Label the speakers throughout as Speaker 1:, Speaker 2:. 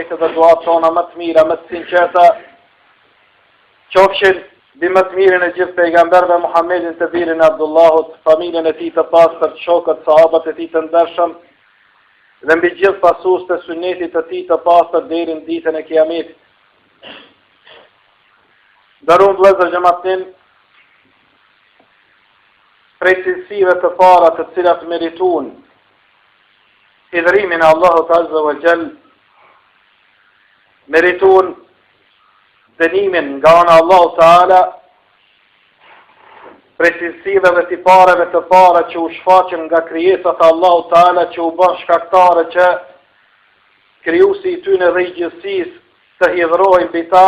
Speaker 1: dhe duat tona më të mira, më të sinqerta, qofshin bi më të mirin e gjithë pejgamberve Muhammedin të birin e Abdullahut, familjen e tij të pastër, shokët, sahabët e tij të ndershëm, dhe mbi gjithë pasues të sunetit të tij të pastër deri në ditën e Kiametit. Nderuar vëllezër xhamatin, prej cilësive të para të cilat meritojnë hidhrimin e Allahut Azza wa Jall, meritojnë dënimin nga ana Allahu Teala, prej cilësive dhe tipareve të para që u shfaqen nga krijesat e Allahu Teala, që u bën shkaktare që krijuesi i tyre dhe i gjithësisë të hidhrohen mbi ta,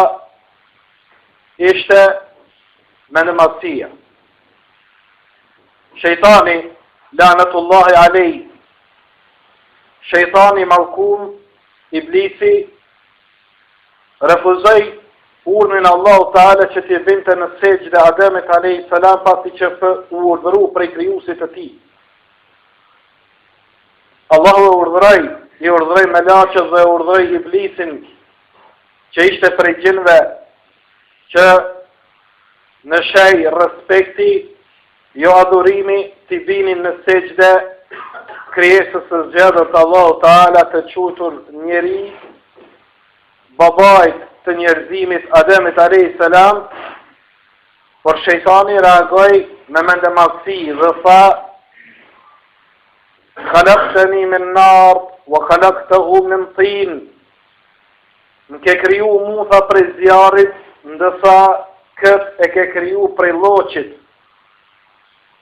Speaker 1: ishte mendëmarrësia. Shejtani, lanatullahi alej, shejtani mallkum, iblisi, refuzoi urdhrin Allahu Teala që t'i binte në sejdë Ademit alayhis salam pasi që u urdhëroi prej krijuesit të tij. Allahu i urdhëroi melaqët dhe urdhëroi iblisin që ishte prej gjinëve që në shej respekti, jo adhurimi, t'i binin në sejdë krijesës së zgjedhur të Allahu Teala të quajtur njeri, babait të njerëzimit Ademit alayhis salam, por shejtani reagoi me mendëmarrësi dhe tha: "Khalaqtani min nar wa khalaqtahu min tin." Më ke kriju mu tha prej zjarrit, ndërsa kët e ke kriju prej lloçit.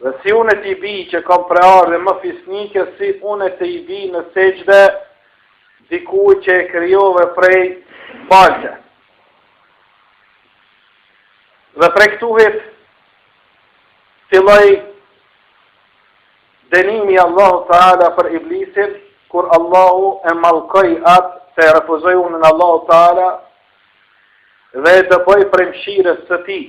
Speaker 1: Dhe si unë t'i bi që kam preardhje më fisnike, si unë t'i bi në sejdë dikuj që e krijove prej balqe. Dhe prej këtuhet filloi dënimi Allahu Teala për iblisin, kur Allahu e mallkoi atë se refuzoi urdhrin e Allahu Teala dhe e dëboi prej mëshirës së tij.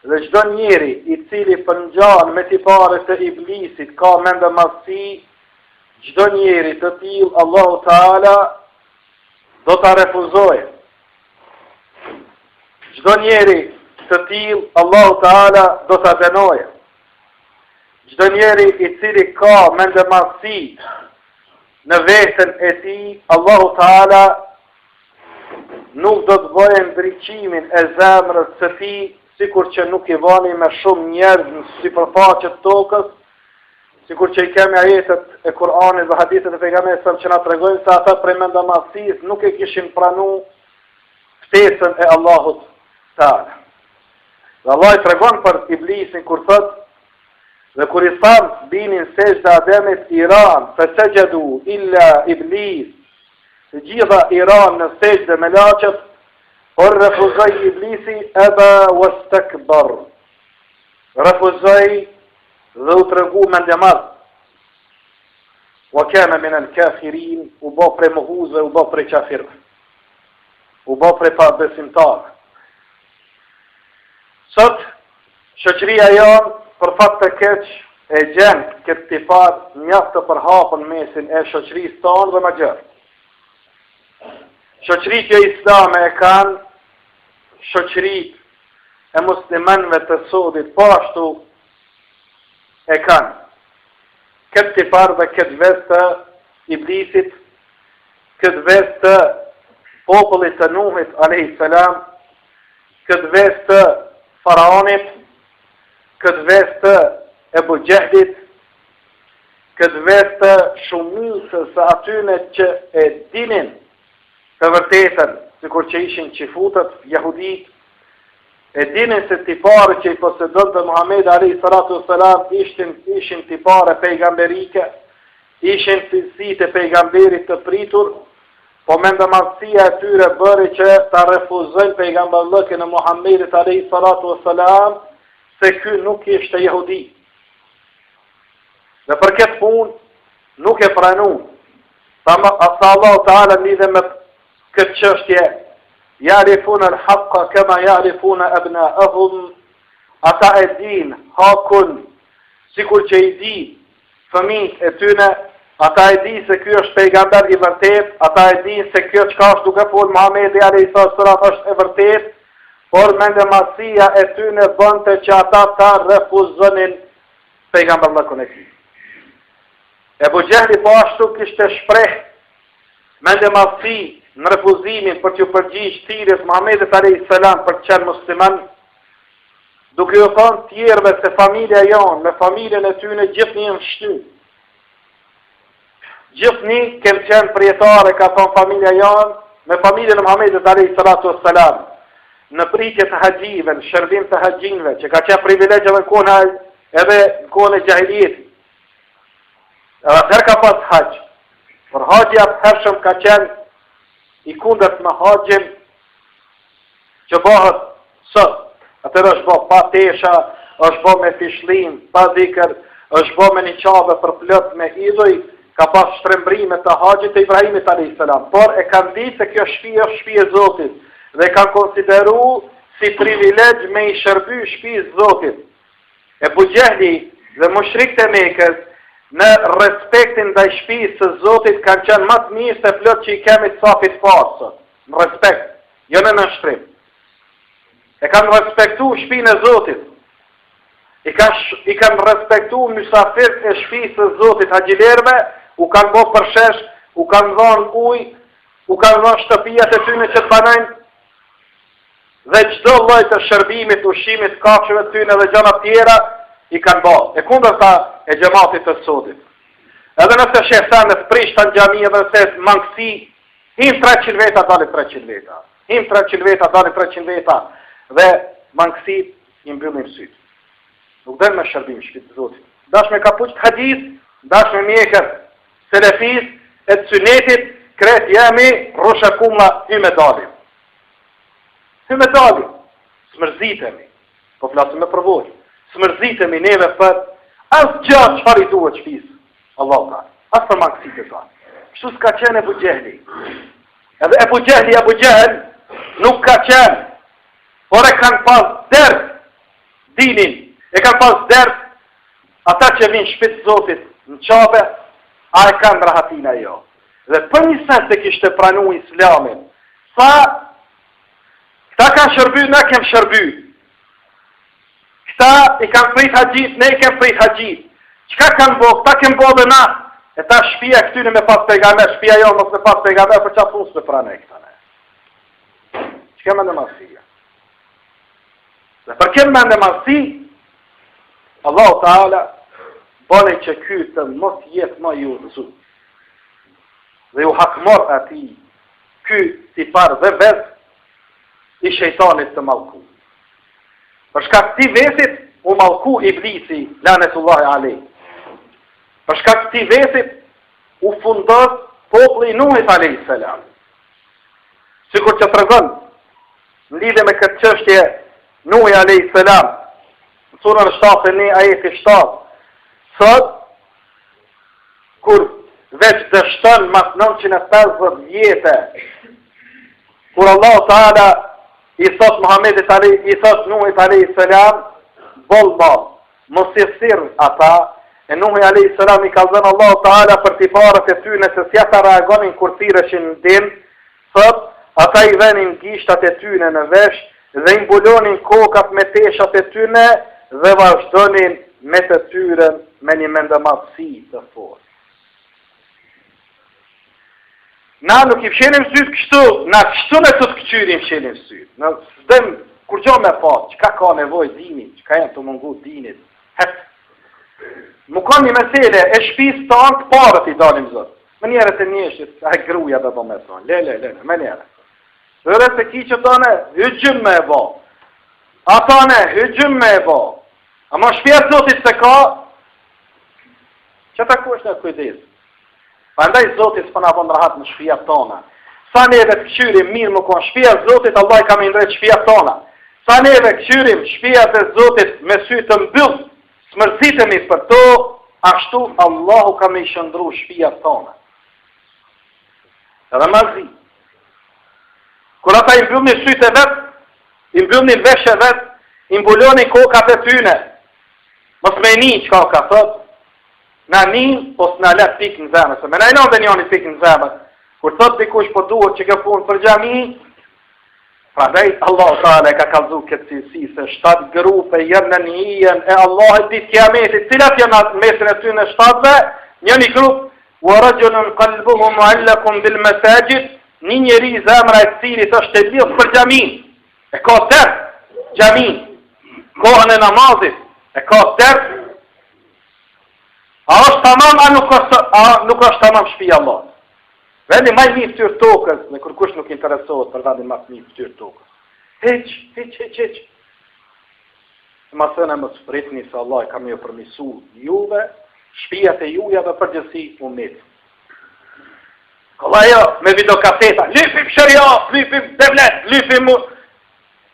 Speaker 1: Dhe çdo njeri i cili përngjan me tiparet e iblisit ka mendëmarrësi, çdo njeri të tillë Allahu Teala do ta refuzojë. Çdo njeri të tillë Allahu Teala do ta dënojë. Çdo njeri i cili ka mendëmarrësi në veten e tij, Allahu Teala nuk do të bëjë ndriçimin e zemrës së tij, sikur që nuk i vani me shumë njerëz në sipërfaqe të tokës, sikur që i kemi ajetet e Kur'anit dhe hadithet e pejgamberit që na tregojnë se ata prej mendëmarrësisë nuk e kishin pranuar ftesën e Allahut Teala. Dhe Allah i tregon për iblisin kur thot: "Dhe kur i thanë binin sejdë Ademit, iran, fasajadu illa iblis." Të gjitha iran në sejdë me laçet, por refuzoi iblisi, aba wastakbar. Refuzoi dhe u tregu mendëmarrës. Wa kana min al-kafirin, u bë prej mohuzve, u bë prej kafirëve. U bë prej pabesimtarëve. Sot, shoqëria jonë, për fat të keq, e gjen këtë tipar mjaft të përhapur mesin e shoqërisë tonë dhe më gjërë. Shoqëritë islame e kanë, shoqëritë e muslimanëve të sodit po ashtu e kanë. Këtë tipar dhe këtë ves të iblisit, këtë ves të popullit të Nuhit alayhis salam, këtë ves të faraonit, këtë ves të Ebu Gjehlit, këtë ves të shumicës së atyne që e dinin të vërtetën, sikur që ishin qifutët, jahudit, e dinin se tipare që i posedon të Muhammed alayhis salam ishin tipare pejgamberike, ishin cilësitë e pejgamberit të pritur, po mendëmarrësia e tyre bëri që ta refuzojnë pejgamberllëkën e Muhammedit alayhis salam, se ky nuk ishte jehudi. Dhe për këtë punë nuk e pranuan. Sa Allahu Teala lidhe me këtë çështje: "Ya'rifuna al-haqqa kama ya'rifuna abna'ahum." Ata e din hakun sikur që i di fëmijët e tyre, ata e di se ky është pejgamber i vërtet, ata e di se kjo çka është duke folur Muhamedi alayhis salam është e vërtet, por mendemasia e tyre bënte që ata ta refuzonin pejgamberllëkun e tij. Ebu Gjehli po ashtu kishte shpreh mendemasi në refuzimin për të përgjigj thirrjes Muhamedit alayhis salam për të qenë musliman, duke u thënë tjerëve se familja jonë, me familjen e tyre gjithnjë janë shtyr. Gjithnjë kemë qenë prijetare, ka thonë familja jonë, me familjen e Muhamedit alayhis salatu wassalam, në pritje të haxhive, në shërbim të haxhinve, që ka qenë privilegje edhe në kohën e jahiliyetit. Edhe atëherë ka pas haxh. Por haxhi atëhershëm ka qenë i kundërt me haxhin që bëhet sot. Atëherë është bë pa tesha, është bë me fishlim, pa dhikër, është bë me një qabe për plot me idhuj, ka pas shtrembrime të haxhit të Ibrahimit alayhis salam. Por e kanë ditë se kjo shtëpi është shtëpi e Zotit dhe kanë konsideru si privilegj me i shërby shtëpisë Zotit. Ebu Gjehli dhe mushrikët e Mekës në respektin ndaj shtëpisë së Zotit kanë qenë më të mirë se plot që i kemi të safit parë, në respekt, jo në nështrim. E kanë respektu shtëpinë e Zotit. I kanë respektu mysafirët e shtëpisë së Zotit haxhilerëve, u kanë bo përshesh, u kanë dhonë ujë, u kanë dhonë shtëpijat e tyne që të banajnë, dhe çdo lloj të shërbimit, ushqimit, kafshëve të tyne dhe gjëra tjera, i kanë bo. E kundërta e xhamatit të sodit. Edhe nëse shehtan në prishta në xhami edhe nëse mangësi, him 300 veta, dali 300 veta. Him 300 veta, dali 300 veta. Dhe mangësi i mbyllim syt. Nuk dhe me shërbim shpit të Zotit. Dash me kapuq të hadith, dash me mjekër selefis, e të synetit, kret jemi, rosha kumla, hyme dalim. Hyme dalim. Smërzitemi. Po flasëm me përvoj. Smërzitemi neve për asë gjatë qëfar i duhet shpisë. Allah ta. Asë për mangësit e ta. Kështu s'ka qenë Ebu Gjehli. Edhe Ebu Gjehli, nuk ka qenë. Por e kanë pas dërë dinin. E kanë pas dërë ata që vinë shpitë Zotit në qabe, a e kanë rahatina jo. Dhe për një sens të kishte pranu islamin, sa këta kanë shërby, ne kem shërby. Këta i kanë prit haxhit, ne i kem prit haxhit. Çka kanë bo, këta kem bo dhe na. E ta shpia këtyne me pas pejgamber, shpia jo mos me pas pejgamber, për qatë unë së me prane këta ne. Çka me në masia? Dhe për kemë me në masi, Allahu Ta'ala bane që kytë mos jetë ma ju rëzu. Dhe ju hakmor ati kytë si parë dhe vetë i shejtanit të malku. Përshka këti vesit u malku iblisi, lanetullahi alej. Përshka këti vesit u fundos popli Nuhit alejhi selam. Sikur që të rëgën, në lidhe me këtë qështje Nuhi alejhi selam, në surën 7, ajeti 7, sot, kur veç dështën mas 950 vjetë, kur Allah Ta'ala i thot Muhammedit i thot Nuhit alayhis salam, bolma, mos i thirr ata, e Nuhi alayhis salam i ka dhënë Allah Ta'ala për tiparet e tyne se si ata reagonin kur thirreshin në dim, thot, ata i dhenin gishtat e tyne në vesh, dhe i mbulonin kokat me teshat e tyne, dhe vazhdonin me të tyren me një mendematësi të fortë. Na nuk i fshenim syt kështu, na kështu në të të këqyrim fshenim syt. Në sëdëm, kur gjo me fatë, qka ka nevoj dinit, qka janë të mungu dinit, Më ka një mesele, e shpis të anë të parët i dalim zotë. Më njerët e njështit, a gruja dhe do me thonë, le, me njerët. Dhe se ki që tane, hygjëm me e bo. A tane, hygjëm me e bo. A ma shpjerë zotit se ka, që ta ku është në kujdes. Pa ndaj zotit s'pëna vonë rahat në shpia tona. Sa neve të këqyrim mirë më konë shpia zotit, Allah i kam i ndrejt shpia tona. Sa neve këqyrim shpia të zotit me sy të mbyllë, smërzitemi për to, ashtu Allahu kam i shëndru shpia tona. Edhe mazi. Kur ata i mbyllë një sytë e vetë, i mbyllë një veshë e vetë, i mbuloni kokat e tyne. Mos me një qka ka thot, na nin, po s'na let pikë në zemër. Se me na inon dhe njoni pikë në zemër. Kur thot dikush po duhet që ka punë për xhami, prandaj Allah Taala ka kallzu këtë cilësi se 7 grupe janë në hijen e Allahut ditë kiametit. Cilat janë mesin e tyre 7-ve? Njëri grup wa rajulun qalbuhu mu'allaqun bil masajid, një njeri zemra e cilit është e lidhur për xhamin. E ka dert xhamin. Kohën e namazit e ka dert. A është tamam a nuk është tamam shtëpia e Allahut? Vendi më i mirë fytyrë tokës, në kërkush nuk interesohet për vendin më të mirë fytyrë tokës. Hiç. Ma thënë më spritni se Allah kam ju përmisu juve, shtëpiat e juja dhe përgjithësi umetit. Kolla jo, me videokaseta, lypim shëria, lypim devlet, lypim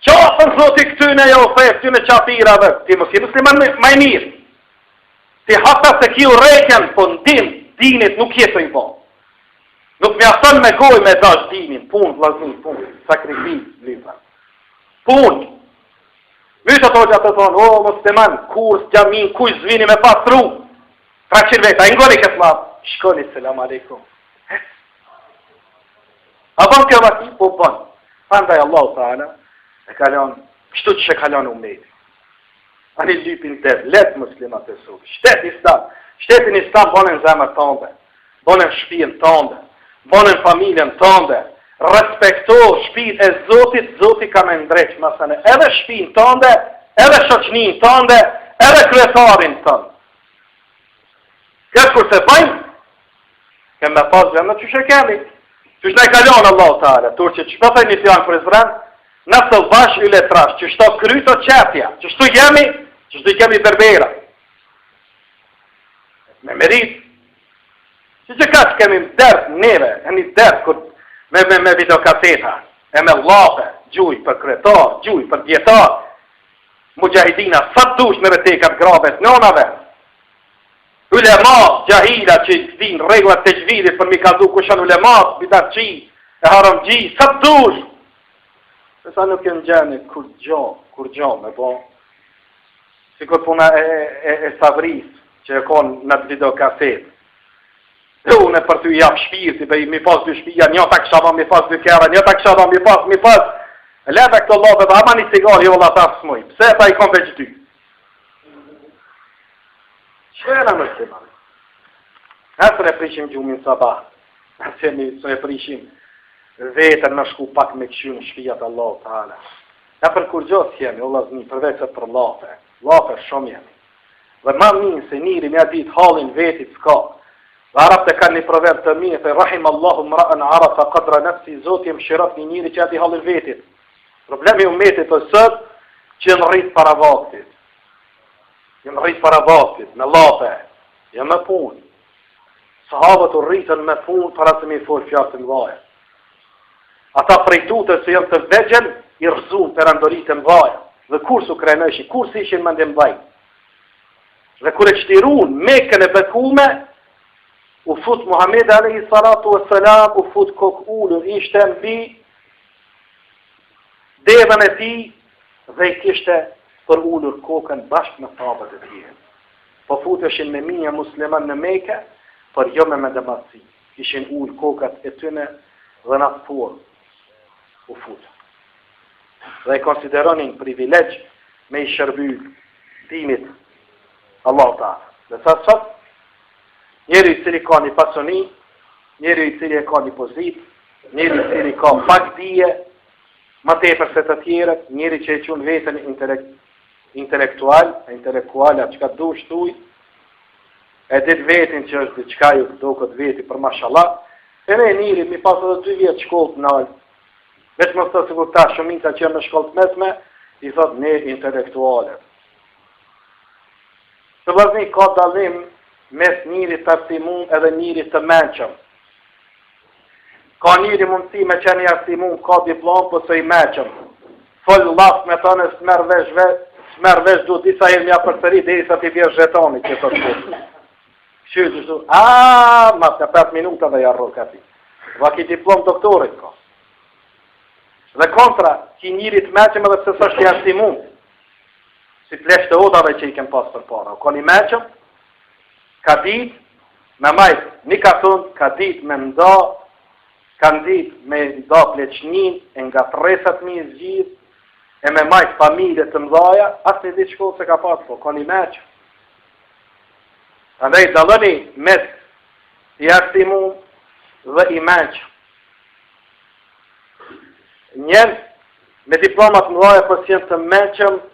Speaker 1: qafën zoti këtyne jo, këtyne qafirave, ti mos je musliman më i mirë. Ti hapa se ki u rejtjen, po ndim, dinit nuk jetë i bo. Nuk me ason me goj me dash dinin, punë, vlazni, punë, sakrifis, lypa. Punë. Mytë ato që ato thonë, o, musliman, kurs, gjamin, kuj zvini me pasru. 300 veta, ingoni këtë lapë. Shkoni, selam aleikum. A bon kjo vati, po bon. Pandaj Allah Ta'ala, e kalon, kështu që shë kalon umeti. Ani lypin të let muslimat e su. Shtetin islam bonen zemër tënde, bonen shpijën tënde, bonen familjen tënde, respekto shtëpinë e Zotit, Zoti ka me ndreq masane edhe shtëpinë tënde, edhe shoqëninë tënde, edhe kryetarin tënd. Këtë kur se bëjmë, kemë me pas gjëmë në që kemi. Që shne kalon Allah Ta'ala, tur që që pëthej një fjanë për Izrael, në të vash y letrash, që shto kryto qepja, që shtu jemi, që shtu jemi berbera. Me merit, që ka që kemi dërë neve, e një dërë me videokaseta, e me lape, gjuj për kretar, gjuj për djetar, mujahidina, sa dush në retekat grabet nënave, ulema, gjahila që din regullat të gjvidit për mi ka du kushan ulemat, bidarqi, e haramgji, sa dush, se sa nuk e në gjeni kur gjo me bo, si kur puna e savris, që e konë në të videokaset, unë për të jap shpirti, mi pas 2 shpia, një ta kësha mi pas 2 kera, një ta kësha mi pas, leta këto lobe dhe ama një cigar, jo la ta smuj, pse ta i kom veç 2? Qëra më të marë? Nësër e prishim gjumin sabah, nësër e prishim vetër në shku pak me këshu në shpijat Allah Ta'ala. E për kur gjotë jemi, o lazni, përveç e për lafe shumë jemi. Dhe ma minë se njëri me adit halin vetit s'ka. Dhe Arab të kanë një proverb të mirë, të rahim Allahu mra'an arafa qadra nafsi, Zoti më shirat një njëri që ati halin vetit. Problemi umetit të sëtë që në rritë para vaktit. Në rritë para vaktit, me lape, jë me punë. Sahabët u rritën me punë para se mi folë fjallë të mdhaja. Ata prejtute se jënë të vegjën, i rëzun për andorit të mdhaja. Dhe kur su krenëshi, kur si ishin më ndimdhaj. Dhe kur e qëtirun, mekën e bekume, u fut Muhammed alayhi salatu wassalam, u fut kokë ullur, ishte mbi devën e ti dhe i kishte për ullur kokën bashkë me sahabët e tjerë. Po futeshin me minja musliman në Mekë, për jo me dëmasi. Kishin ullë kokat e tyne dhe në forë u futë. Dhe i konsideronin privilegj me i shërby dinit Allah Ta'ala. Dhe sa sot, njeri i cili ka një pasoni, njeri i cili e ka një pozit, njeri i cili ka pak dije, ma tepër se të tjerët, njeri që e qunë vetën intelektual, që ka du shtuj, e dit vetin që është diçka ju do këtë veti për mashallah, e ne njeri mi pas edhe 2 vjetë shkollë të nalë, veç më të sigur ta shumica që në shkollë të mesme, i thot ne intelektualet. Të vëzni ka dalim mes njëri të arsimum edhe njëri të menqëm. Ka njëri mundësi me qeni arsimum, ka diplom, po së i menqëm. Fëllë lafë me tonë, smerë vesh du disa herë mja përsëri, dhe i sa t'i vjesh zhetoni që të shkullë. Shqyë të mas në 5 minuta dhe jarro këti. Va ki diplom doktorit ka. Dhe kontra, ki njëri të menqëm edhe pëse së është i arsimum. Si të leshtë të odave që i kem pas për para. O ka një menqëm, ka ditë me majtë një katon, ka ditë me nda, kanë ditë me nda pleqnin, e nga tresat mi zgjidh, e me majtë familje të mdhaja, asë një ditë shkollë se ka pasë, po ka një meqë. Andaj dalëni mes i arsimum dhe i meqë. Njerë me diplomat mdhaja për jenë të meqëm,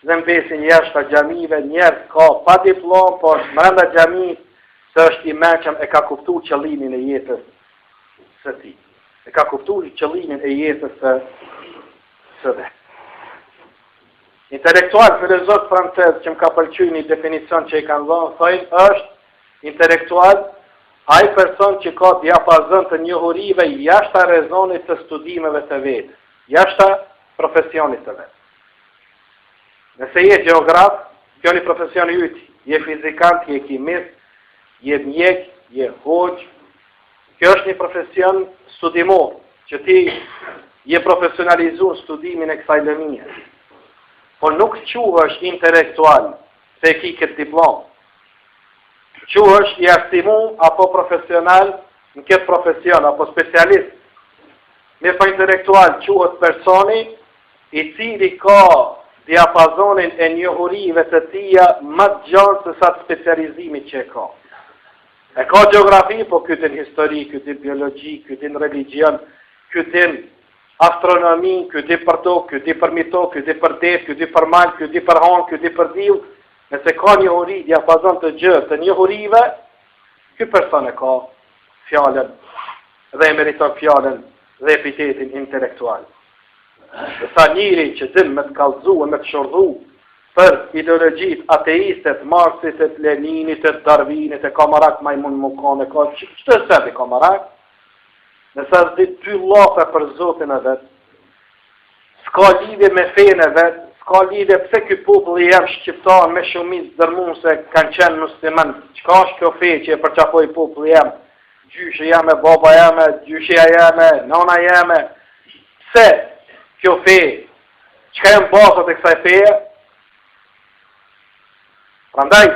Speaker 1: dhe mbesin jashtë të gjamive, njerë ka pa diplom, por mrenda gjamive, se është i meqëm e ka kuptu qëllimin e jetës së ti. E ka kuptu qëllimin e jetës së dhe. Intelektual, filozof francez që më ka pëlqy një definicion që i kanë dhënë, thojnë është intelektual ai person që ka diapazon të njohurive jashtë rezonit të studimeve të vetë, jashtë profesionit të vetë. Nëse je geograf, kjo një profesioni yti, je fizikant, je kimist, je mjek, je hoqë. Kjo është një profesion studimor, që ti je profesionalizu në studimin e kësaj lëmije. Por nuk quhesh intelektual, se ki këtë diplom. Quhesh i arsimu apo profesional në këtë profesion, apo specialist. Me pa intelektual quhet personi i cili ka diapazonin e njohurive të tia më të gjatë se sa të specializimit që e ka. E ka geografi, po këtë në histori, këtë në biologi, këtë në religion, këtë në astronomi, këtë për tokë, këtë për mito, këtë për det, këtë për mal, këtë për hanë, këtë për dil, nëse ka njohuri, diapazon të gjërë të njohurive, këtë person e ka fjallën dhe e meriton fjallën dhe epitetin intelektual. Dhe sa njëri që din me të kalzu e me të shordhu për ideologjit ateistet, Marxit, e Leninit, e Darwinit, e Kamarak, Majmun Mukane, që të sëti Kamarak, nësa zdi ty lafe për Zotin e vetë, s'ka lidhje me fejnë e vetë, s'ka lidhje pse ky popull jam shqiptar me shumit dërmun se kanë qenë musliman, qka është kjo fej që e përqapoj popull jam, gjyshe jame, baba jame, gjysheja jame, nana jame, pse kjo fej, qka e më basat e kësaj feje? Prandaj,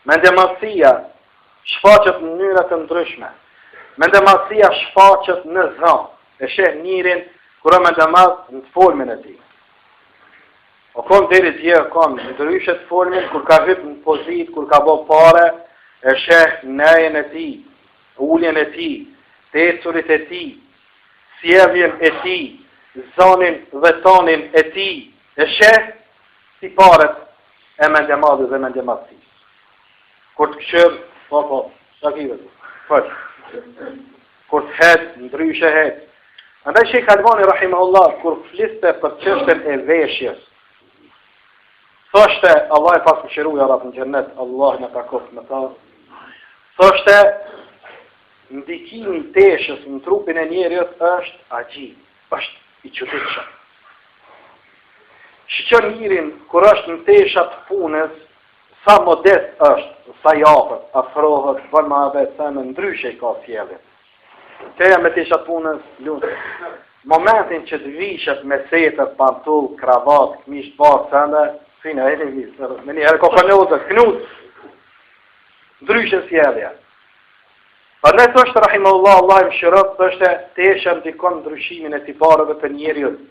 Speaker 1: mendemasia shfaqet në mënyra të ndryshme. Mendemasia shfaqet në zënë, e sheh njërin kur mendemas në folmin e tij. O kon deri dje kon ndryshe të folmin kur ka hyp në pozit, kur ka bë pare, e sheh nejen e tij, uljen e tij, tecurit e tij, sjelljen e tij, zonin dhe tonin e tij, e sheh si paret e mendemadhë dhe mendemadhësi. Kur të këshërë, po, shakive të, kur të hetë, ndryshe hetë. Andaj Shejk Albani, rahimahullah, kur fliste për çështën e veshjes, thoshte, Allah e pas më shiru, ja rap në gjennet, Allah në takof me ta, thoshte, ndikimi teshës në trupin e njerëzit është agjib, është i çuditshëm. Shqon njerin, kur është në teshat punës, sa modest është, sa japët, afrohet, bën ma vetë, sa me ndryshe i ka sjelljen. Teja me teshat punës, lunë. Momentin që të vishet me setër, pantull, kravat, këmish barë, sëndë, fina, e një visë, me një herë kokonozët, knuzë, ndryshe sjellja. Për ne të është, rahimahullah, Allah i më shërët, të është tesha ndikon ndryshimin e tiparëve të njerëzit.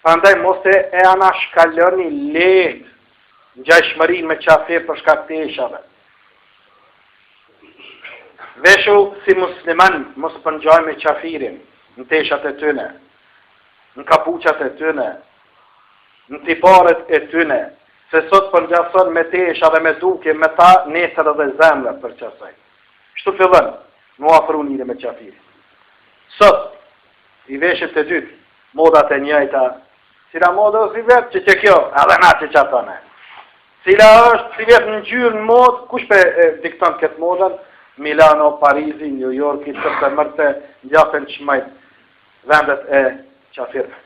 Speaker 1: Prandaj mos e anashkalloni lehtë ngjashmërinë me qafir për shkak të teshave. Veshu si musliman mos pëngjaj me qafirin në teshat e tyne, në kapuqat e tyne, në tiparet e tyne, se sot përngjason me tesha dhe me duke me ta nesër dhe zemre për qasaj. Kështu fillon, mu afru njëri me qafirin. Sot, i veshët të dytë, modat e njëjta, cila moda si vetë që kjo, edhe na që qatone. Cila është si vetë në gjyrë në modë, kush për dikton këtë modën? Milano, Parizi, New Yorki, të mërte, njafën qmajt vendet e qafirë.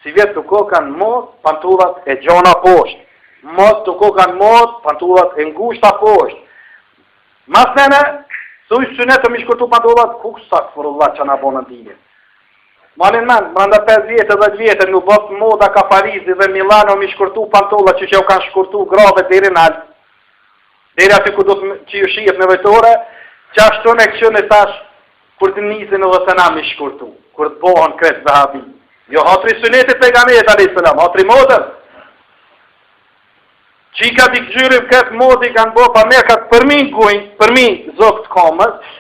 Speaker 1: Si vetë të kokan modë, pantullat e gjona poshtë. Modë të kokan modë, pantullat e ngushta poshtë. Mas nene, su i synet të mishkurtu pantullat, kuk sakë fërullat që në bonën dinit. Malin men, branda 5 vjetë dhe 10 vjetë, në bëtë moda ka Parizi dhe Milano mi shkurtu pantollat që u kanë shkurtu grave deri në altë. Deri aty ku do që ju shihet nevojtore, qashtu në këqën e tash, kur të nisin edhe të na mi shkurtu, kur të bohën kretë vahabi. Jo hatri sunetit pejgamberit alayhis salam, hatri modër. Qika t'i këgjyrim këtë modi kanë bo pa me këtë përmi gujnë, përmi zokët kamës,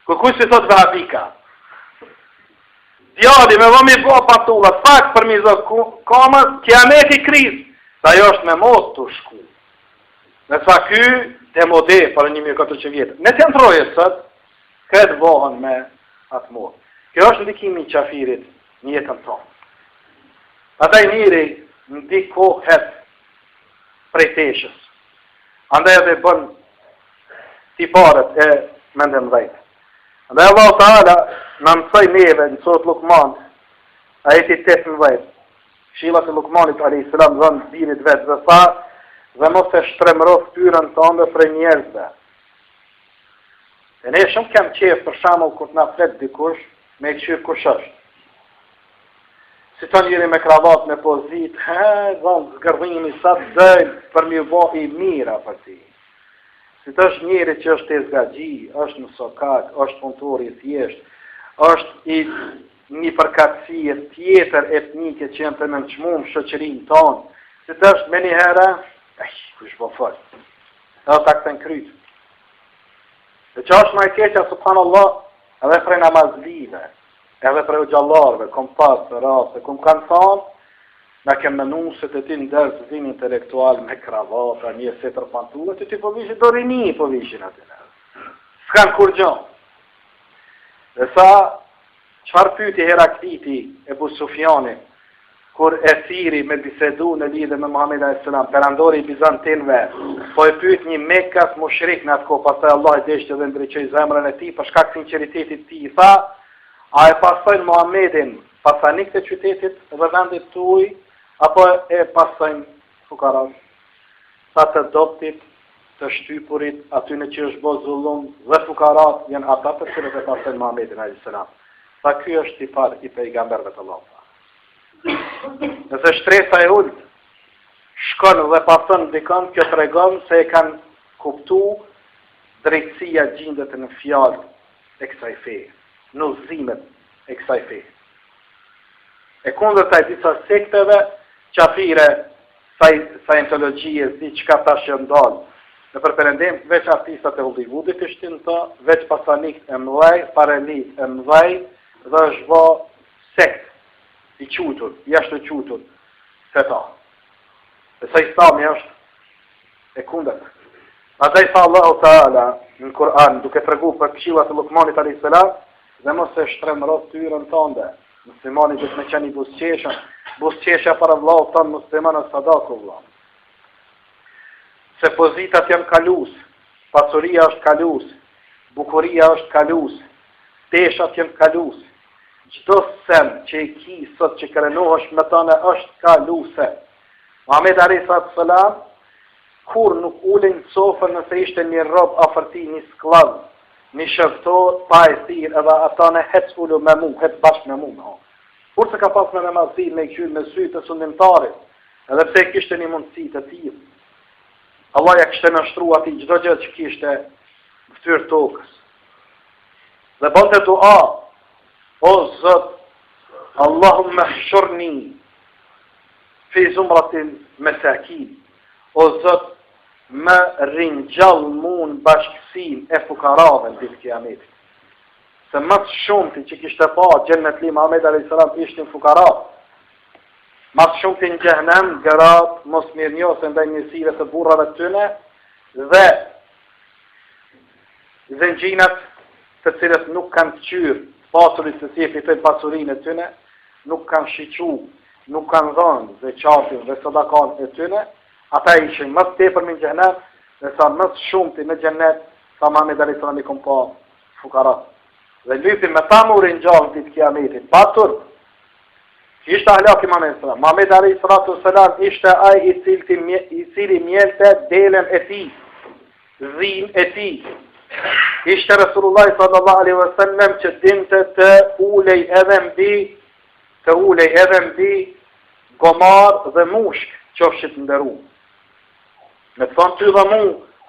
Speaker 1: kuj si thot vahabika. Djali me vëmi bo patullat, fakt përmi zokët kamës, kiameti krizë, sa jo është me mod të shku. Nësa ky, demode për 1400 vjetë. Ne të janë troje sët, këtë vohën me atë mod. Kjo është ndikimi i qafirit një jetën tonë. Ataj njëri ndikohet prej teshës. Andaj edhe bën tiparet e mendem dhejtë. Andaj Allah Ta'ala në mësoj neve në sot Lukman, ajeti 18, këshillat e Lukmanit alayhis salam dhënë birit vetë dhe tha, dhe mos e shtremëro fytyrën tënde prej njerëzve. E ne shumë kem qef për shembull kur na flet dikush me qyr kush është. Si të njëri me kravat me pozit, dhënë zgërdhimi sa të dëjnë për një bo i mira për ti. Si të është njëri që është e zgagji, është në sokak, është punëtori i thjesht, është i një përkatësie tjetër etnike që jenë të nënçmuar në shoqërinë tonë. Si të është me një herë, kush bo fërë, edhe ta këtën krytë. Dhe që është ma i keqja, subhanallah, edhe prej namazlive, edhe prej u gjallarve, kom pasë të rase, kom kanë thonë, na kem menu se të ti në dërë të zin intelektual me kravata, një setër pantuve, të ti po vishin do rini po vishin atë. S'kan kur gjonë. Dhe sa, qëfar pyti Herakliti e Bu Sufjani, kur e thiri me bisedu në lidhe me Muhammed a.s. perandori i Bizantinve, po e pyet një Mekas mushrik në atë ko, pastaj Allah i deshte dhe ndriqoj zemrën e ti, për shkak sinceritetit ti, i tha, a e pasojnë Muhammedin pasanik të qytetit dhe vendit tuj, apo e pasojnë fukarat, sa të doptit, të shtypurit, aty në që është bo zullum, dhe fukarat, janë ata të cilët e pasojnë Muhammedin a.s. Sa ky është i par i pejgamberëve të Allahut. Nëse shtresa e ullë shkon dhe pasën dikon, kjo të regon se e kanë kuptu drejtësia gjindet në fjallë e kësaj feje, në uzimet e kësaj feje. E kundër taj disa sekteve, qafire, scientologjie, zi qka ta shëndalë, në përperendim, veç artistat e Hollywoodit ishtin të, veç pasanik e mëdhej, parelit e mëdhej, dhe është bo sekt, i qutur, jashtë të qutur, se ta. Dhe sa islami është e kundër. Andaj sa Allahu Ta'ala në Kur'an, duke të regu për këshillat e Lukmanit a.s. dhe mos e shtremëro tyrën tënde. Muslimani dhe të me qeni busqesha për Allahu tonë, musliman e sadaku Allah. Se pozitat janë kalus, pasuria është kalus, bukuria është kalus, teshat janë kalus, çdo sen që i ki sot që kërenohesh me tane është kaluse. Muhammed a.s. kur nuk ulin sofën nëse ishte një rob afërti, një sklav, një shërtor, pa e thirë, edhe ata në hec ullu me mu, hec bashkë me mu. Kur se ka pas me namazin me këqyr me sytë të sundimtarit, edhe pse kishte një mundësi të tjilë. Allah ja kishte nështru ati gjdo gjë që kishte në ftyrë tokës. Dhe bënte dua, o Zot, Allahumme hshurni fi zumratin mesakin, o Zot, më rinjall mun bashkësin e fukarave në ditë kiametit. Se më të shumëti që kishte pa gjennet li Muhammed a.s. ishtin fukarat. Më të shumëti në gjehnem, gërat, mos mirë njose ndaj njësive të burrave të tëne, dhe zëngjinat të cilët nuk kanë të qyrë pasurit se si e fitojnë pasurinë e tëne, nuk kanë shiqu, nuk kanë dhënë dhe qatin dhe sadakan e tëne, ata ishin më të tepër në xhenet, dhe sa më shumëti në xhenet, sa Muhammed a.s. i kom pa fukarat. Dhe lypin me ta më rinjallë ditë kiametit, patur, që ishte ahlak i Muhammed a.s. Muhammed a.s. ishte ai i cili mjelte delen e ti, zin e ti. Ishte Rasulullah sallallahu alaihi wasallam që dinte të ulej edhe mbi gomar dhe mushk, qofshit nderu. Me të thonë ty dhe mu,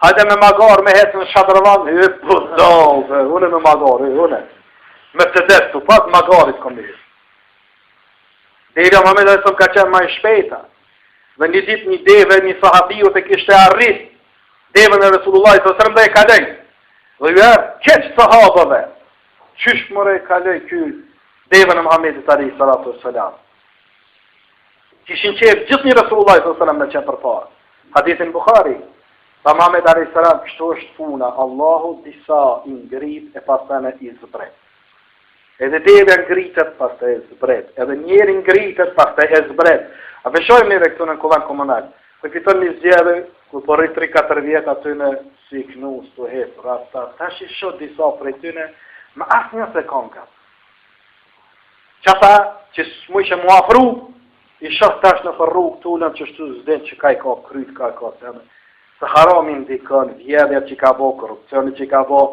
Speaker 1: hajde me magar me hecë në shadrëvan, une me magar, une. Me të desë të pas magarit kom një. Devja Muhammed a.s. ka qenë ma i shpejta. Dhe një dit një deve, një sahabiju të kishte arrit, deve në Resulullah s.a.s. dhe e kalej. Dhe ju erë, keqë sahabëve, qysh mëre e kalej kjo deve në Muhammed s.a.s. Kishin qef gjithë një Resulullah s.a.s. në qenë për parë. Hadithin Bukhari, pa Muhammed a.s. kështu është puna, Allahu disa i ngrit e pasane i zbret. Edhe deve ngritet pas të e zbret, edhe njeri ngritet pas të e zbret. A veshojmë njëre këtu në kuvan komunal, për fiton një zjedhe, ku përri 3-4 vjetë aty në si knus, të hep, rasta, ta shi shot disa për e tyne, më asë një se konka. Qata që s'mu ishe mu afru, i shot tash në fërru këtullën që shtu zden që ka i ka kryt, ka i ka seme. Se haramin dikën, vjedhja që ka bo, korupcioni që ka bo,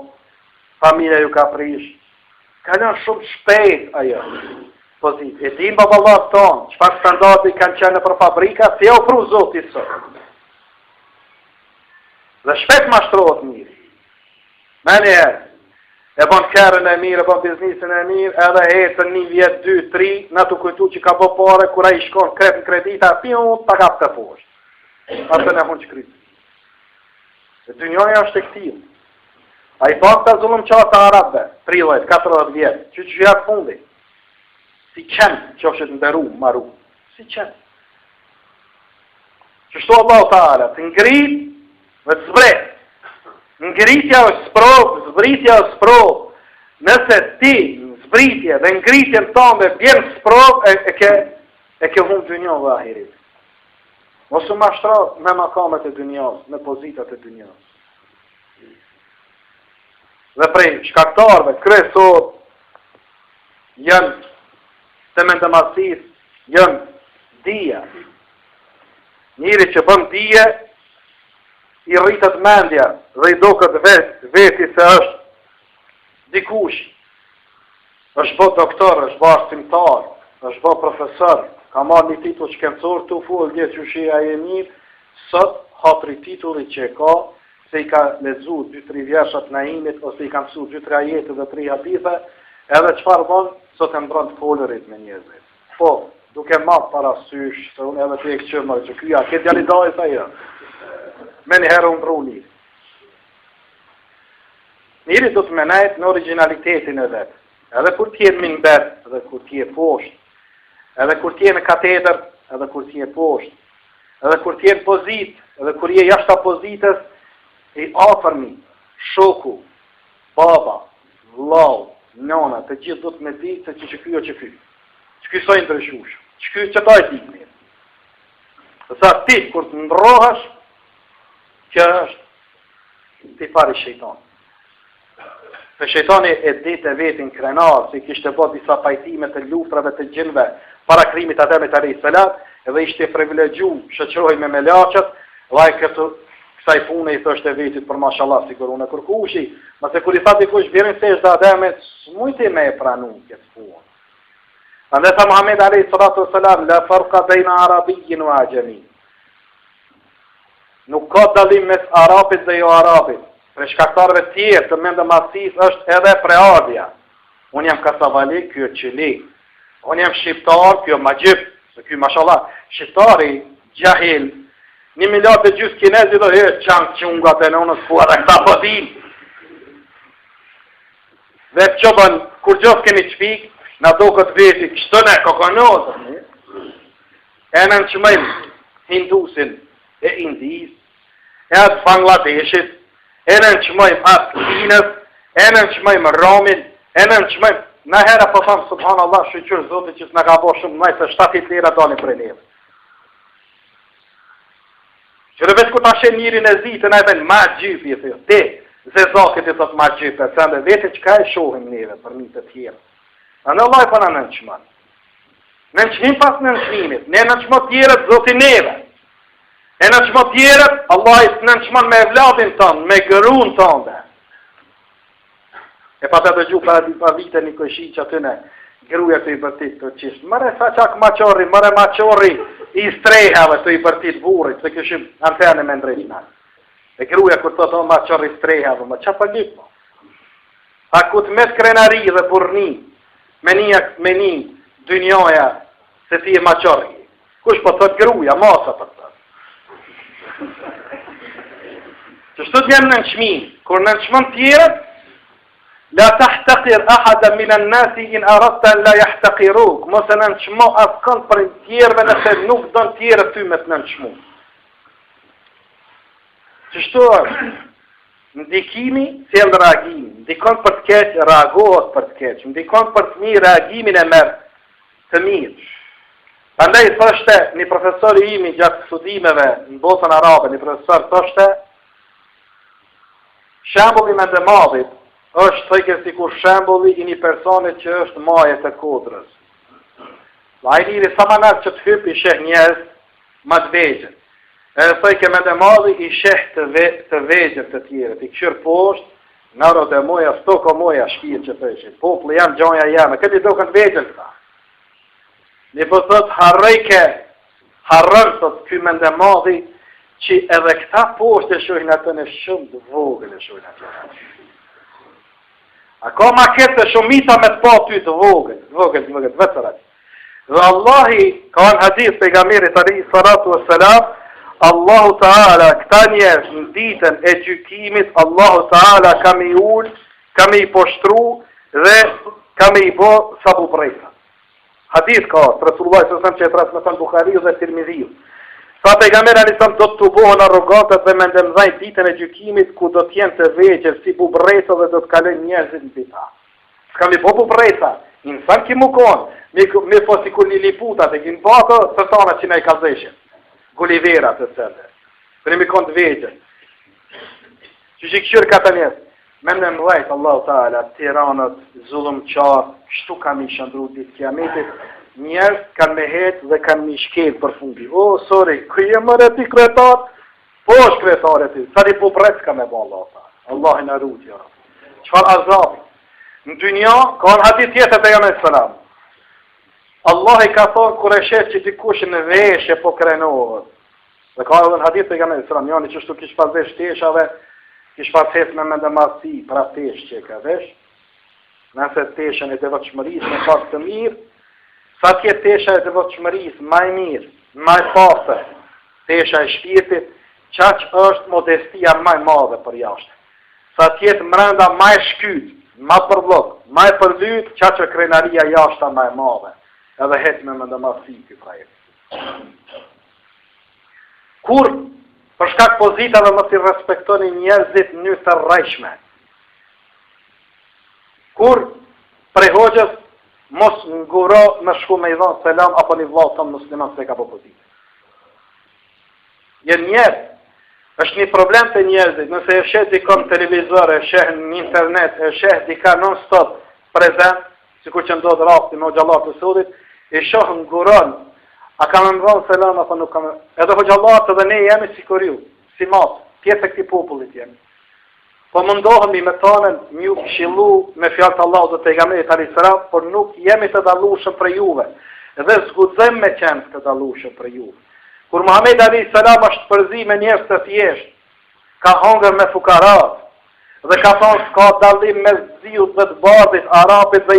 Speaker 1: familja ju ka prish, kalon shumë shpejt ajo. Pozit, e din baballat tonë, çfarë standardi kanë qenë për fabrika, si e ofru Zoti sot. Dhe shpejt mashtrohet mirë. Me njerë, e bon kërën e mirë, e bon biznisin e mirë, edhe hetën 1 vjet, 2, 3, në të kujtu që ka bo pare, kura i shkon krep në kredita, pion, ta kap të poshtë. Atë në hun që krytë. E dynjoja është e këtilë. A i pak të zullum qatë arabëve, 30, 40 vjetë, që jatë fundi. Si qenë që është të ndëru, maru. Si qenë. Qështu Allah Ta'ala, të ngrit dhe të zbret. Ngritja është sprov, zbritja është sprov. Nëse ti, zbritje dhe ngritje në tonë dhe bjenë sprov, e ke humë dynjohë dhe ahirit. Mosë mashtro me makamet e dynjohës, me pozitat e dynjohës. Dhe prej shkaktarve, kresot, janë të mendëmasis, janë dhia. Njëri që bën dhije, i rritët mendja dhe i do këtë veti se është dikush. është bë doktor, është bë arsimtar, është bë profesor, ka marrë një titull shkencor të full, dje që shia e mirë, sot hatri titulli që e ka, se i ka lezu 2-3 vjershat në imit, ose i ka mësu 2-3 ajetë dhe 3 hadithe, edhe qëfar bon, sot e mbron të folërit me njerëzit. Po, duke marrë parasysh, se unë edhe të e këqërë që kja, këtë djalidaj sa jë. Me njëherë unë bru njëri. Njëri du të menajt në originalitetin e vetë. Edhe kur t'jenë minber, edhe kur t'je poshtë. Edhe kur t'je në katedër, edhe kur t'je poshtë. Edhe kur t'je në pozit, edhe kur je jashta pozitës, i afërmi, shoku, baba, vlau, nona, të gjithë do të me di se që kjo që kjo. Që kjo sojnë të rëshush. Që kjo që ta e ti. Dhe sa ti, kur të ndrohash, që është ti pari shejton. Se shejtoni e ditë e vetin krenar, se kishte bërë disa pajtime të luftrave të gjinve para krimit Ademit alayhis salam, edhe ishte privilegju shoqëroj me melaqët, vaj kësaj pune i thoshte vetit për mashallah sikur unë kërkushi, mase kur i tha dikush vjerin se është Ademit, s'mujti me e pranu këtë punë. Andaj tha Muhammed alayhis salam, la farqa baina arabiyyin wa ajami. Nuk ka dalim mes arabit dhe jo arabit. Për shkaktarëve tjerë të mendë masis është edhe preardhja. Unë jam kasavali, kjo qili. Unë jam shqiptar, kjo magjib. Se kjo mashallah, shqiptari, gjahil, 1 miliard e gjysë kinezi do qanë qungat e nënës ku edhe këta pëdim. Dhe të qëbën, kur gjofë kemi qpik, në do këtë veti, kështëne, kokonozën. E në qëmëjmë hindusin e Indis, e atë Bangladeshit, e në nëqmojmë atë Kinës, e në nëqmojmë Romin, e në nëqmojmë, në herë po thamë, subhanallah, shqyqyrë zotit që s'na ka bo shumë nëjë, se 7 lira dalin për e neve. Që rëveç ku ta shenë njërin e zitë, në e venë ma gjypi, te, zezakit e thot ma gjypi, se ndë vete që ka e shohim neve për një të tjera. Në në laj për në nëqmon. Në nëqmim pas në nëqmimit, ne nëqmot tjerët zotin neve. E në qëmë tjerët, Allah i në qëmën me vladin tonë, me gërun tonë. E pa të dëgju pa vite një këshi që aty në gruja të i bërtit të qishtë. Mëre sa qak maqori, mëre maqori, i strehave të i bërtit burit, se këshim antene me ndrejna. E gruja kur të ma qërë i strehave, ma qa pa gjip, a ku të mes krenari dhe burni, me një dynjoja, se ti e ma qërë. Kush po thot gruja, masa për të. Qështu t'jem në nëshmin, kur në nëshmën tjerët, la tahtakir ahada minan nasi in arata la jahtakiruk, mos e në nëshmo askën për tjerëve nëse nuk don tjerët ty me të në nëshmu. Qështu është, ndikimi, sjell reagimi, ndikon për të keq, reagohet për të keq, ndikon për të mirë, reagimin e merë të mirë. Andaj thoshte një profesori imi gjatë studimeve në botën arabe, një profesor thoshte, shembulli me ndëmadhit është thëjke sikur shembulli i një personit që është maje të kodrës. A i njëri sa manar që të hyp i sheh njerëz ma të vegjën. E thëjke me ndëmadhit i sheh të vegjën të tjere, i këshirë poshtë, nërët e moja, stoko moja, shkirë që të ishin, poplë janë gjonja jame, këtë i do kënë vegjën këta. Një po thot harrën thot ky me ndëmadhit, që edhe këta poshtë e shohin atën e shumë të vogël e shohin atën. A ka ma këtë shumita me të pa ty të vogël, vetërat. Dhe Allahi, ka në hadith pejgamberit alayhi salatu wassalam, Allahu Ta'ala, këta njerëz në ditën e gjykimit, Allahu Ta'ala kam i ullë, kam i poshtru dhe kam i bo sa bubrejta. Hadith ka, Rasulullah s.a.s. që e transmeton Bukhariu dhe Tirmidhiu. Sa pejgamberi alisam do të tubohen arrogantët dhe me ndëmdhajnë ditën e gjykimit ku do t'jen të vegjër si bubresa dhe do t'kalojnë njerëzit në bita. S'ka mi po bubresa, insan ki mu konë, mi po si kur një liputat e kinë bako, të tana që ne i kalzeshin. Gulivera të sëllë. Për mi konë të vegjër. Që që këshyrë këta njerëz. Me ndëmdhajtë, Allahu Ta'ala, tiranët, zullum qarë, kështu kam i shëndru ditë kiametit, njerës kanë me hetë dhe kanë një shkelë për fundi. O, sorry, këje mërë ti kretar? Po është kretar e ti. Sa di po brec ka me ba Allah ta. Allah i në rrujt, ja. Qfar azabi? Në dynja, ka në hadith tjetër të jam e sëlam. Allah i ka thonë kër e shetë që ti kush në veshje po krenohet. Dhe ka edhe në hadith të jam e sëlam. Jani që shtu kish pas vesh teshave, kish pas hes me mendëmarsi pra tesh që ka vesh. Nëse teshën e devotshmërisë në pas të mirë, sa tjetë tesha e devotshmërisë, ma e mirë, ma e pasër, tesha e shpirtit, qaq është modestia ma e madhe për jashtë. Sa tjetë mrenda ma e shkyt, ma përblok, ma e përlyt, qaq e krenaria jashta ma e madhe. Edhe hetë me mendëmarsi këtë prajet. Kur, për shkak pozitave mos i respektoni njerëzit një të rrejshme. Kur, prej hoqës, mos nguro me shku me i dhonë selam apo një vlau tëmë musliman se ka po pozitë. Jenë njerë, është një problem të njerëzit, nëse e sheh dikon televizor, e sheh në internet, e sheh dika non-stop prezent, si kur që ndodhë rafti me hoxhallat të sudit, e shoh nguron, a kam më dhonë selam apo nuk kam... Edhe hoxhallat dhe ne jemi si kur ju, si matë, pjesë e këti popullit jemi. Po mundohemi me tonën një këshillu me fjalë të Allahut dhe pejgamberit alayhis salam, por nuk jemi të dallueshëm për juve. Dhe zguxojmë me qenë të dallueshëm për juve. Kur Muhamedi alayhis salam është përzi me njerëz të thjeshtë, ka hongër me fukarat, dhe ka thonë s'ka dallim mes ziut dhe të bardhit, arabit dhe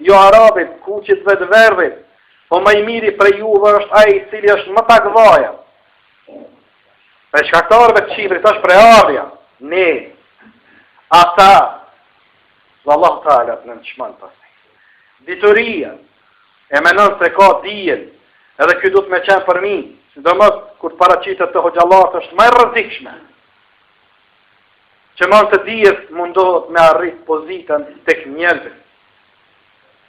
Speaker 1: jo arabit, kuqit dhe të verdhit, po më i miri për juve është ai i cili është më pak vaja. Për shkaktarëve të Shqipërisë është prej ardhja, ne. Ata, dhe Allah Ta'ala të në nëshmanë pasaj. Dituria, e menon se ka dijen, edhe kjo du të me qenë për mi, si do mos, kur paraqitët të hoxhallat është më rrezikshme. Që mund të dijes mundohet me arrit pozitën tek njerëzit.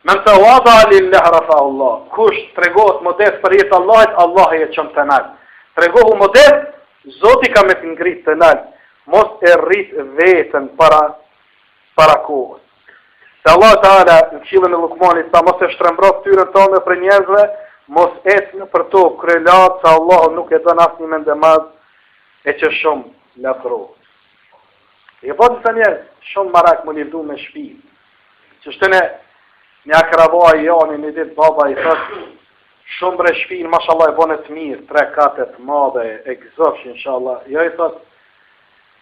Speaker 1: Men të wada lillah rafa Allah, kush tregohet modest për jetë Allahit, Allah e qëmë të nalë. Tregohu modest, Zoti ka me të ngritë të nalë. Mos e rrit vetën para kohës. Se Allah Ta'ala në këshillën e Lukmanit sa mos e shtrembro fytyrën tonë për njerëzve, mos ecnë për to krelat, sa Allah nuk e don asnjë mendemaz e që shumë lafrohet. E po disa njerëz shumë marak më livdu me shpinë. Që shtëne një akrava i jani një ditë baba i thot, shumë bre shpinë, mashallah e bone të mirë, 3-4 të madhe, e gëzofsh, inshallah. Jo i thot,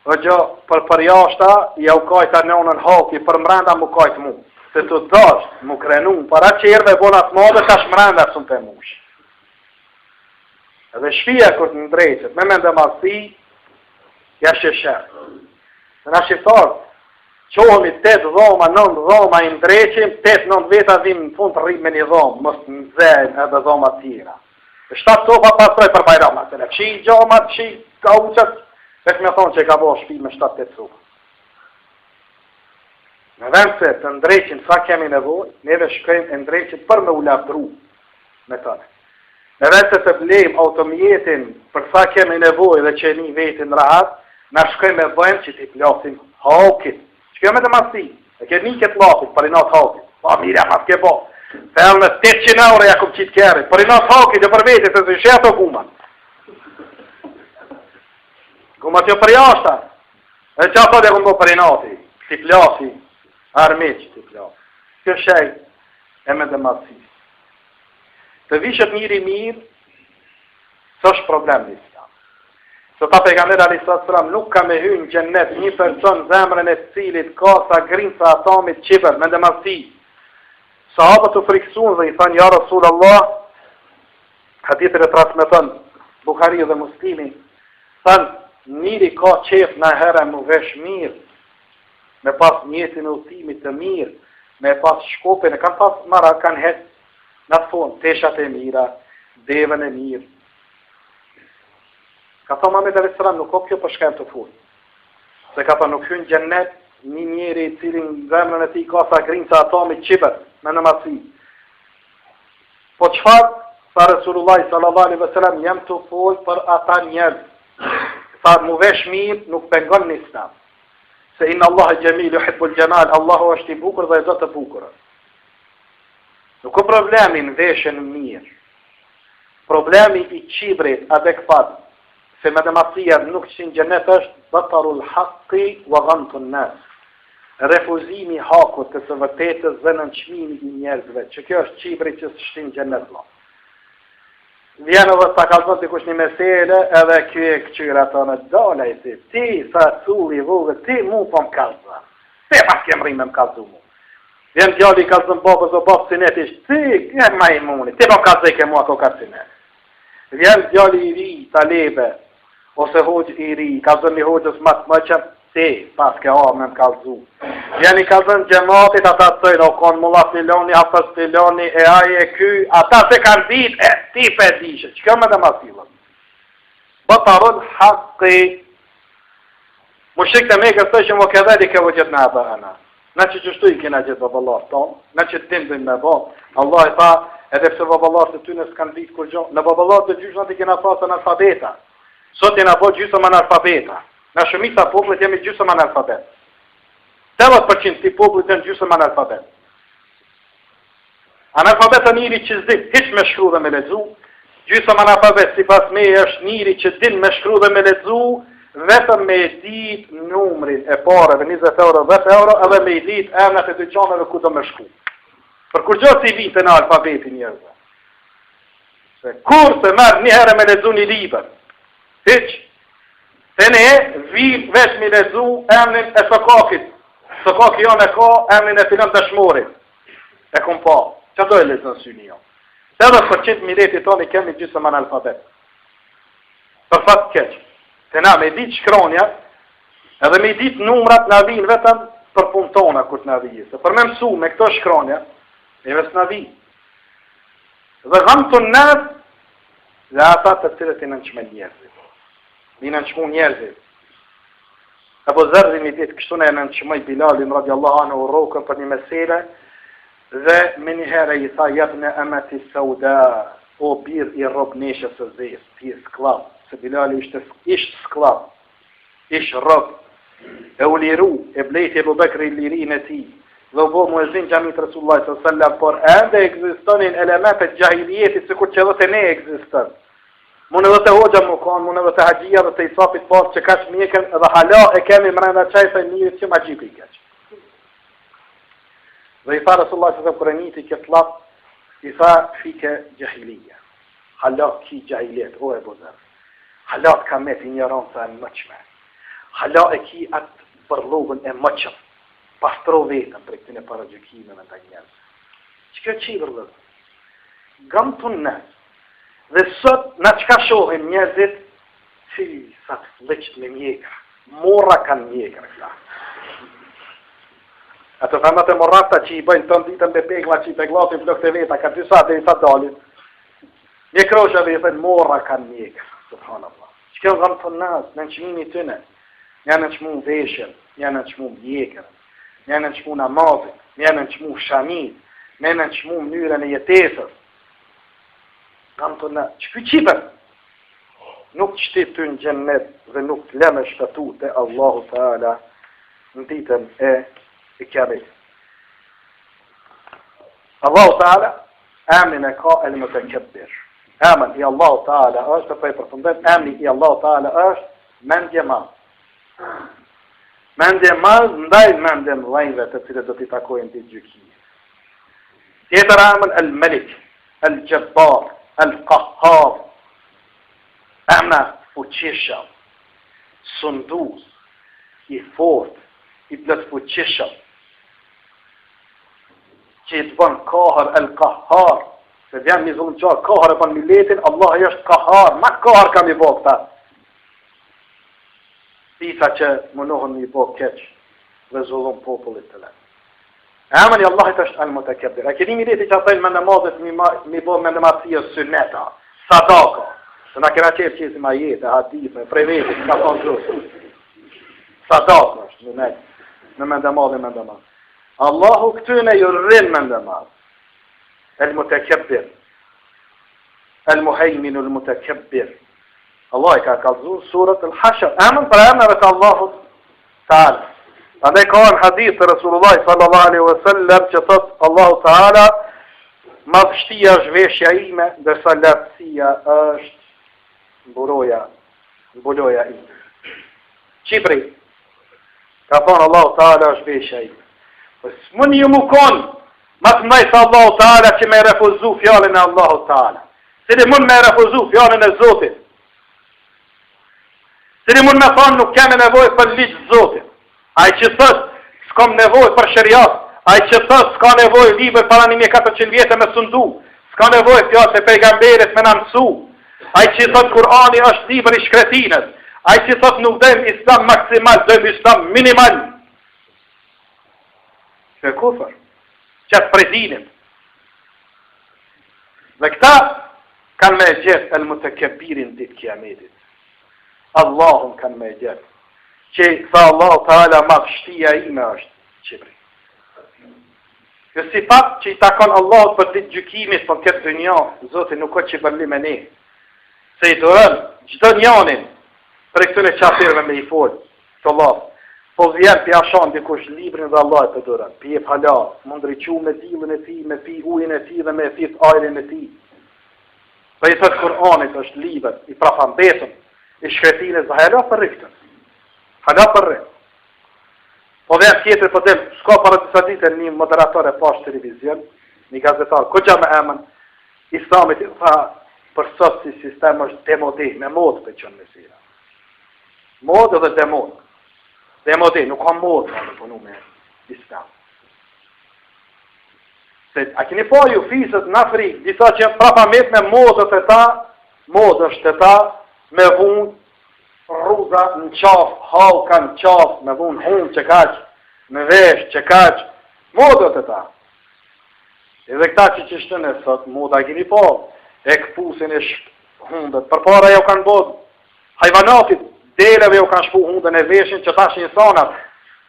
Speaker 1: o gjo, për jashta, ja u kajta nënën haki, për mrenda mu kajt mu. Se të dasht, mu krenu, para qerve e bona të madhe, ka shmrenda së të mush. Edhe shpia kur të ndrejqet, me mende masi, ja shesher. Në na shqiptarë, qohemi 8 dhoma, 9 dhoma i ndreqim, 8-9 veta dhim në fund të rrim me një dhomë, mos në zejnë edhe dhoma tjera. 7 sopa pasroj për bajrama, se në qi gjoma, qi ka uqët, veç me thonë që i ka bo shpi me 7-8 sopa. Në vend se të ndreqim sa kemi nevoj, neve shkojmë e ndreqim për me u lavdru me tëne. Në vend se të blejmë automjetin për sa kemi nevoj dhe që një vetin rahat, na shkojmë e bëjmë që t'i plasim hakit. Kjo me të masi, e ke një këtë lapit, për i natë hakit. Pa mire, mas ke bo. Thellë në 800 euro ja kumë qitë kjerit, për i natë hakit, e për vetit, e zë shetë o guma. Guma që për jashta. E që ato dhe kumë bo për i nati, si plasi, armit që ti plasi. Kjo shej, e me të masi. Të vishet njëri mirë, së është problem një. Se ta pejgamberi alayhis salam nuk ka me hyrë në xhennet një person zemrën e cilit ka sa grinca atomit qibër, me ndëmasi. Sahabët u friksuan dhe i thanë, ja Rasulullah, hadithin e transmeton Buhariu dhe Muslimi, thanë, njëri ka qef në herë më vesh mirë, me pas mjetin e udhëtimit të mirë, me pas shkopin, e kanë pas mara, kanë hetë në thonë, teshat e mira, devën e mirë. Ka thonë Muhamedi alayhis salam nuk o kjo për shkem të full. Se ka thonë nuk hynë gjennet një njeri i cilin zemrën e ti ka sa grinca atomit qibër, me në masi. Po qëfar, sa Resulullah sallallahu alaihi wasallam jem të full për ata njerëz. Sa mu vesh mirë nuk pengon një islam. Se inna Allah e gjemil, yuhibbul gjemal, Allahu është i bukur dhe e zotë të bukur. Nuk o problemi në veshën mirë. Problemi i qibrit adekvat. Se me dhe masia nuk që në gjennet është batarul haqqi wa ghamtun nas. Refuzimi hakut të së vërtetës dhe nënçmimi i njerëzve, që kjo është qibri që së shtin gjennet la. Vjenë dhe ta kalzot të kush një mesele, edhe kjo e këqyra të në dole i si, ti sa suri vogë, ti mu po më kalza. Ti pas kem rime më kalzu mu. Vjenë djali i kalzën babës o babë sinet ishtë, ti e ma i muni, ti po më kalzë ke mua ko ka sinet. Vjenë djali i ri, talebe, ose hoqë i ri, kalzën një hoqës matë më qëmë, ti, pas ke me më kalzu. Vjeni kalzën gjematit, ata të tëjnë, o konë mulla filoni, hafës filoni, e aje ky, ata se kanë dit, e ti për dishe, që kjo me dhe masilën. Batarun haqqi, mushrik të me kësë që më këdheli ke vëgjët në abë ana. Në që qështu i kena gjithë babalar tonë, në që të tindin me bo, Allah i tha, edhe pse babalar të ty në s'kanë dit kur gjo, në babalar të gjyshën të kena thasë analfabeta. Sot jena po gjysëm analfabeta. Në shumica popullit jemi gjysëm analfabet. 80% të popullit janë gjysëm analfabet. Analfabet është njëri që s'din hiç me shkru dhe me lexu. Gjysëm analfabet sipas me është njëri që din me shkru dhe me lexu, vetëm me ditë numrin e parave 20 euro, 10 euro, edhe me ditë emrat e dyqaneve ku do me shku. Për kur gjo si vitë në alfabetin njerëzve. Se kur të merë një herë me lexu një libër, hiç. Se ne vim veç me lezu emnin e sokakit. Sokaki janë e ka emnin e filan dëshmorit. E kum pa. Që do e lezën syni jo? 80% mileti toni kemi gjysëm analfabet. Për fat keq. Se na me dit shkronja, edhe me dit numrat na vinë vetëm për punë tona kur të na vijë. Se për me mësu me këto shkronja, e ves na vijë. Dhe ghamtun nas, dhe ata të cilët i nënçme njerëzit. Mi nënçmu njerëzit. Apo Zerri mi ditë kështu në nënçmoj Bilalin radiallahu anhu rrokën për një mesele, dhe me një herë i tha jabne amati sauda, o bir i rob neshës së zezë, ti sklav, se Bilali ishtë sklav, ishtë rob, e u liru, e blejti e Bubekri lirin e ti, dhe u bo muezin gjamit Resulullah s.a.s. por ende egzistonin elementet gjahiljetit se kur që dhe të ne egziston. Mune dhe të hoxha më kanë, mune dhe të haqia dhe të isapit pas që kash mjekën edhe hala e kemi mrenda qajsa i njërit që ma gjipi i keq. Dhe i tha Resulullah s.a.s. kërë njëti këtë lap, I tha fike gjahilija. Halat ki gjahilet, o e bozër. Halat ka me të ignoranca e mëqme. Halat e ki atë përlogën e mëqëm. Pastro vetën për këtine para gjykimeve të njerëz. Që kjo qivër dhe? Gam të në. Dhe sot në qka shohin njerëzit, si sa të fleqët me mjekra. Mora kanë mjekra këta. Ato thënët e morrata që i bëjnë të nditën be pegla që i peglatin flok të veta, ka disa dhe i sa dalin. Mjekroshave i thënë mora kanë mjekra. Subhanallah. Që kjo gam të nësë, në nëqmimi të në. Janë në qmu veshën, janë në qmu mjekra. Janë në qmu namazin, janë në qmu shamit, janë në qmu mënyrën e jetesës. Gam të në, që kjo qipër? Nuk qëti të në gjennet dhe nuk të leme shtatu të Allahu Teala në ditën e kiamit. Allahu Teala, amin e ka el më të kebbir. Amin i Allahu Teala është, të përfundet, amin i Allahu Teala është mendje madhë. Mendje madhë ndaj mendje mëdhenjve të cilët do t'i takojnë ditë gjykimit. Tjetër amin el Melik, el Jabbar, el Qahhar, emna fuqishëm, sundus, i fort, i plët fuqishëm, që i të bën kahër el Qahhar, se vjen një zullum qarë, kahër e bën miletin, Allah e është Qahhar, ma kahër kam i bo këta. Disa që mënohën një bo keq dhe zullum popullit të lenë. Emën i Allahit është al-Mutakabbir. A keni mileti që atajnë me namazet mi bo me namazia sunneta, sadaka, se na kena qërë qësi ma jetë, hadithë, prevetit, ka thonë gjusë. Sadaka është, në mendamaz. Allahu këtyne ju rrinë mendamaz. El-Mutakabbir. El-Muhejminu el-Mutakabbir. Allah i ka kalzu surat al-Hashr. Emën për emëve të Allahut Ta'ala. Andaj ka në hadith të Rasulullah sallallahu alaihi wasallam që thot Allahu Ta'ala madhështia është veshja ime, ndërsa lartësia është mbuloja ime. Qipri, ka thonë Allahu Ta'ala është veshja ime. Së mund ju mu konë, mas mëjtë Allahu Ta'ala që me refuzu fjallin e Allahu Ta'ala. Cili mund me refuzu fjallin e Zotit. Cili mund me thonë nuk keme nevoj për ligjë Zotit. Ai që thot s'kam nevojë për shariat, ai që thot s'ka nevojë libër para 1400 vjetë me sundu, s'ka nevojë fjalë të pejgamberit me na mësu, ai që thot Kurani është libër i shkretinës, ai që thot nuk dëm islam maksimal, dëm islam minimal. Që kufër, që të prezinim. Dhe këta kanë me gjithë el-Mutakabbirin ditë kiametit. Allahun kanë me gjithë. Që tha Allah Ta'ala madhështia ime është qipri. Kjo si fat që i takon Allah për ditë gjykimit për këtë dënja, Zotin nuk o që i bërli me ne. Se i dorën gjdo njanin për e këtune qafirve me i folë, të Allah. Po vjen për jashan dikush librin dhe Allah të dorën, për jep halal, mund rriqu me dilën e ti, me pi ujin e ti dhe me thith ajrin e ti. Për i thët Kur'anit është libër, i prafambetëm, i shkretinës dhe halal për rriktën. Hala për rrë. Po dhe tjetër për dem, s'ka para disa dite një moderator e pash televizion, një gazetar, ko gja me emën, islamit i tha, për sot si sistem është demode, me modë për qënë mesira. Modë dhe demode. Demode, nuk ka modë në punu me islam. Se, a kini po ju fisët në Afrikë, disa që prapa met me modët e ta, modë është e ta, me vunë, rruga në qafë, halka në qafë, me dhunë hunë që kaqë, me vesh që kaqë, modët e ta. Edhe këta që qështën e sot, moda gini po, e këpusin e hundët. Për para jo kanë bodë, hajvanatit, deleve jo kanë shpu hundën e veshin që tashin sanat,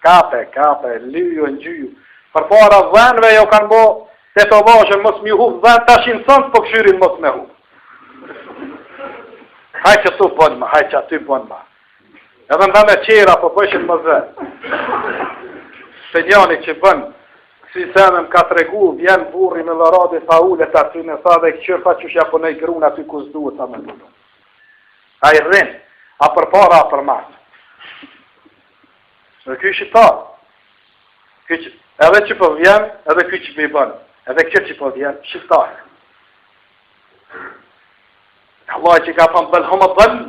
Speaker 1: kape, lyju, në gjyju. Për para dhenve jo kanë bo, se të vashën mos mi huvë, dhen tashin sanat, po këshyrin mos me huvë. Haj që tu bënë ma, haj që aty bënë ma. Edhe nda me qera, po bëshin më zë. Se njani që bënë, si senëm ka të regu, vjen burri me lëradi tha ullet aty në tha dhe këqër tha që shja po nej grun aty kus duhet ta me duhet. A i rrin, a për para, a për masë. Dhe kjo shqiptar. Edhe që po vjen, edhe kjo që mi bënë. Edhe këtë që po vjen, shqiptarë. Allah që ka thënë bëll hëmë bëll,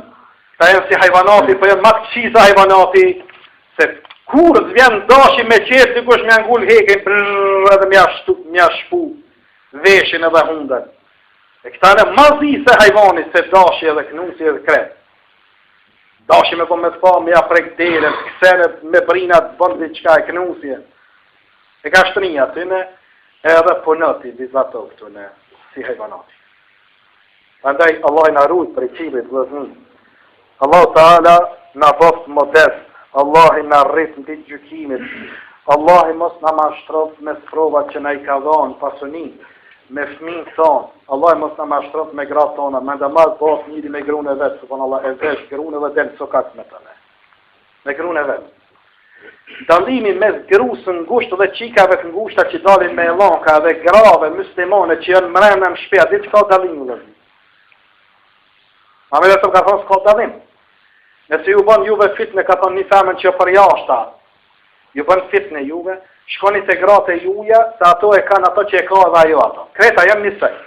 Speaker 1: ta jenë si hajvanati, po jenë matë qisa hajvanati, se kur të vjen dashi me qetë, dikush me angull heken, edhe mja shpu veshin edhe hundën. E këta në mazi se hajvanit, se dashi edhe knusi edhe kret. Dashi me po me të pa, me ja prek dere, kësenet me brinat bëndi qka e knusi. E ka shtrinja të në, edhe punëti, vizato këtu në si hajvanati. Andaj, Allah në arrujt për i qilit vëzni. Allah Ta'ala në bëft modest. Allah në rrit në ditë gjykimit. Allah mos në mashtrot me sprovat që në i ka dhonë pasunin, me fmin thonë. Allah mos në mashtrot me gratë tona. Me ndë bëft njëri me grune vetë, sëpon Allah e vesh grune dhe delë sokat me të ne. Me grune vetë. Dalimi mes grusën ngushtë dhe qikave të ngushta që dalin me elanka dhe grave muslimone që janë mrena në shpia, ditë ka dalimi dhe. A me dhe të ka thonë s'ka dalim. Nëse ju bën juve fitne, ka thonë një femën që për jashta, ju bën fitne juve, shkoni të gratë e juja, se ato e kanë ato që e ka edhe ajo ato. Kreta jem njësej.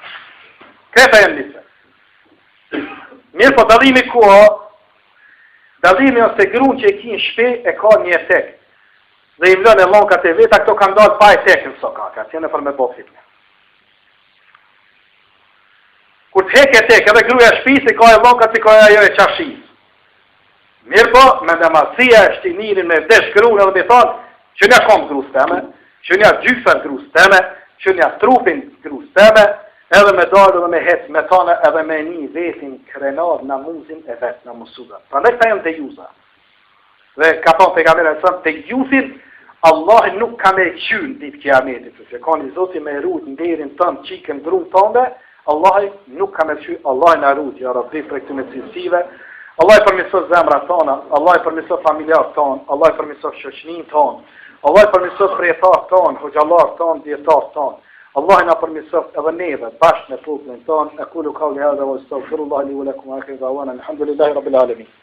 Speaker 1: Kreta jem njësej. Mirë po dalimi ku o, dalimi ose gru që e ki në shpi e ka një etek. Dhe i mlën e lonkat e veta, këto kanë dalë pa etekin së kaka, që jene për me bo fitne. Kur të hek etek, edhe gruja shpisi, ka e lonkat si ka e ajo e qashis. Mirë po, me ndëmasia e shtinirin me vdesh grunë edhe me thonë, që nja kom grus teme, që nja gjyfën grus teme, që nja trupin grus teme, edhe me dalë dhe me hec me tane edhe me një vetin krenad në muzin e vetë në musuda. Pra ne këta jenë të juza. Dhe ka thonë të kamerë e sëmë, të juzin, Allah nuk ka me qynë ditë kiametit, që ka një zoti me rrut në derin tënë qikën grunë tënde, Allah nuk ka me qynë, Allah në rrut, ja rabdi për këtë me cilësive, Allah i përmisot zemra tona, Allah i përmisot familjar ton, Allah i përmisot shoqnin ton, Allah i përmisot prjetar ton, hoxalar ton, djetar ton, Allah i na përmisot edhe neve, bashkë me popullin ton, e kulu kauli hadha wa astaghfirullah li wa lakum wa akhir da'wana, alhamdulillahi rabbil alamin.